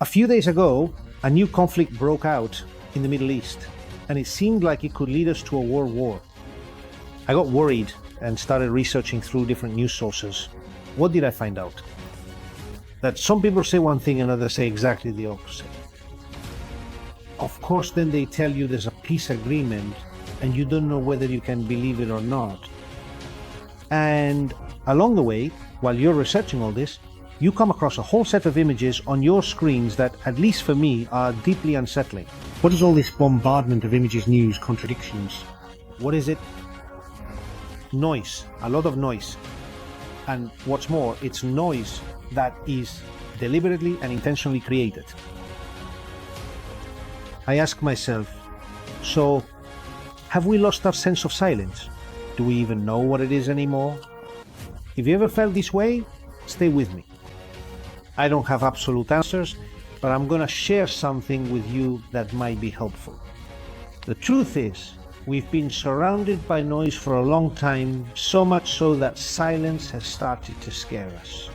A few days ago, a new conflict broke out in the Middle East, and it seemed like it could lead us to a world war. I got worried and started researching through different news sources. What did I find out? That some people say one thing and others say exactly the opposite. Of course, then they tell you there's a peace agreement and you don't know whether you can believe it or not. And along the way, while you're researching all this, you come across a whole set of images on your screens that, at least for me, are deeply unsettling. What is all this bombardment of images, news, contradictions? What is it? Noise, a lot of noise. And what's more, it's noise that is deliberately and intentionally created. I ask myself, so have we lost our sense of silence? Do we even know what it is anymore? If you ever felt this way, stay with me. I don't have absolute answers, but I'm gonna share something with you that might be helpful. The truth is, we've been surrounded by noise for a long time, so much so that silence has started to scare us.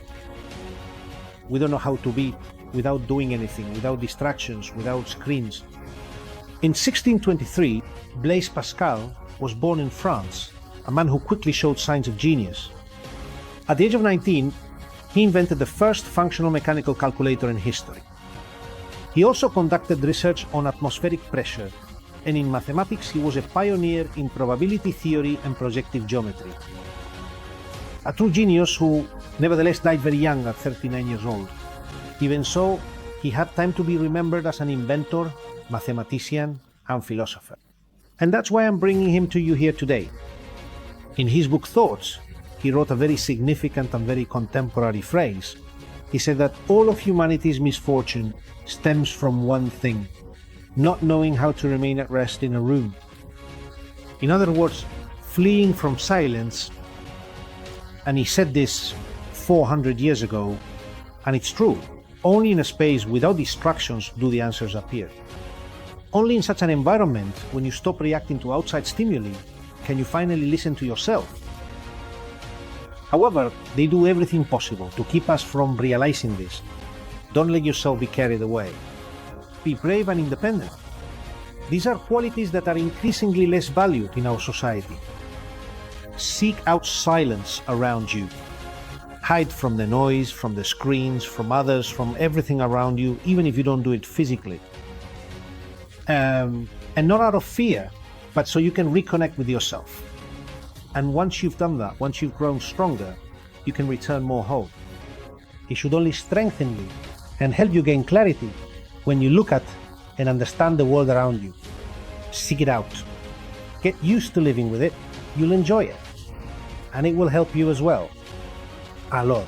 We don't know how to be without doing anything, without distractions, without screens. In 1623, Blaise Pascal was born in France, a man who quickly showed signs of genius. At the age of 19, he invented the first functional mechanical calculator in history. He also conducted research on atmospheric pressure, and in mathematics he was a pioneer in probability theory and projective geometry. A true genius who nevertheless died very young at 39 years old. Even so, he had time to be remembered as an inventor, mathematician, and philosopher. And that's why I'm bringing him to you here today. In his book Thoughts, he wrote a very significant and very contemporary phrase. He said that all of humanity's misfortune stems from one thing: not knowing how to remain at rest in a room. In other words, fleeing from silence. And he said this 400 years ago, and it's true. Only in a space without distractions do the answers appear. Only in such an environment, when you stop reacting to outside stimuli, can you finally listen to yourself. However, they do everything possible to keep us from realizing this. Don't let yourself be carried away. Be brave and independent. These are qualities that are increasingly less valued in our society. Seek out silence around you. Hide from the noise, from the screens, from others, from everything around you, even if you don't do it physically. And not out of fear, but so you can reconnect with yourself. And once you've done that, once you've grown stronger, you can return more hope. It should only strengthen you and help you gain clarity when you look at and understand the world around you. Seek it out. Get used to living with it. You'll enjoy it. And it will help you as well. A lot.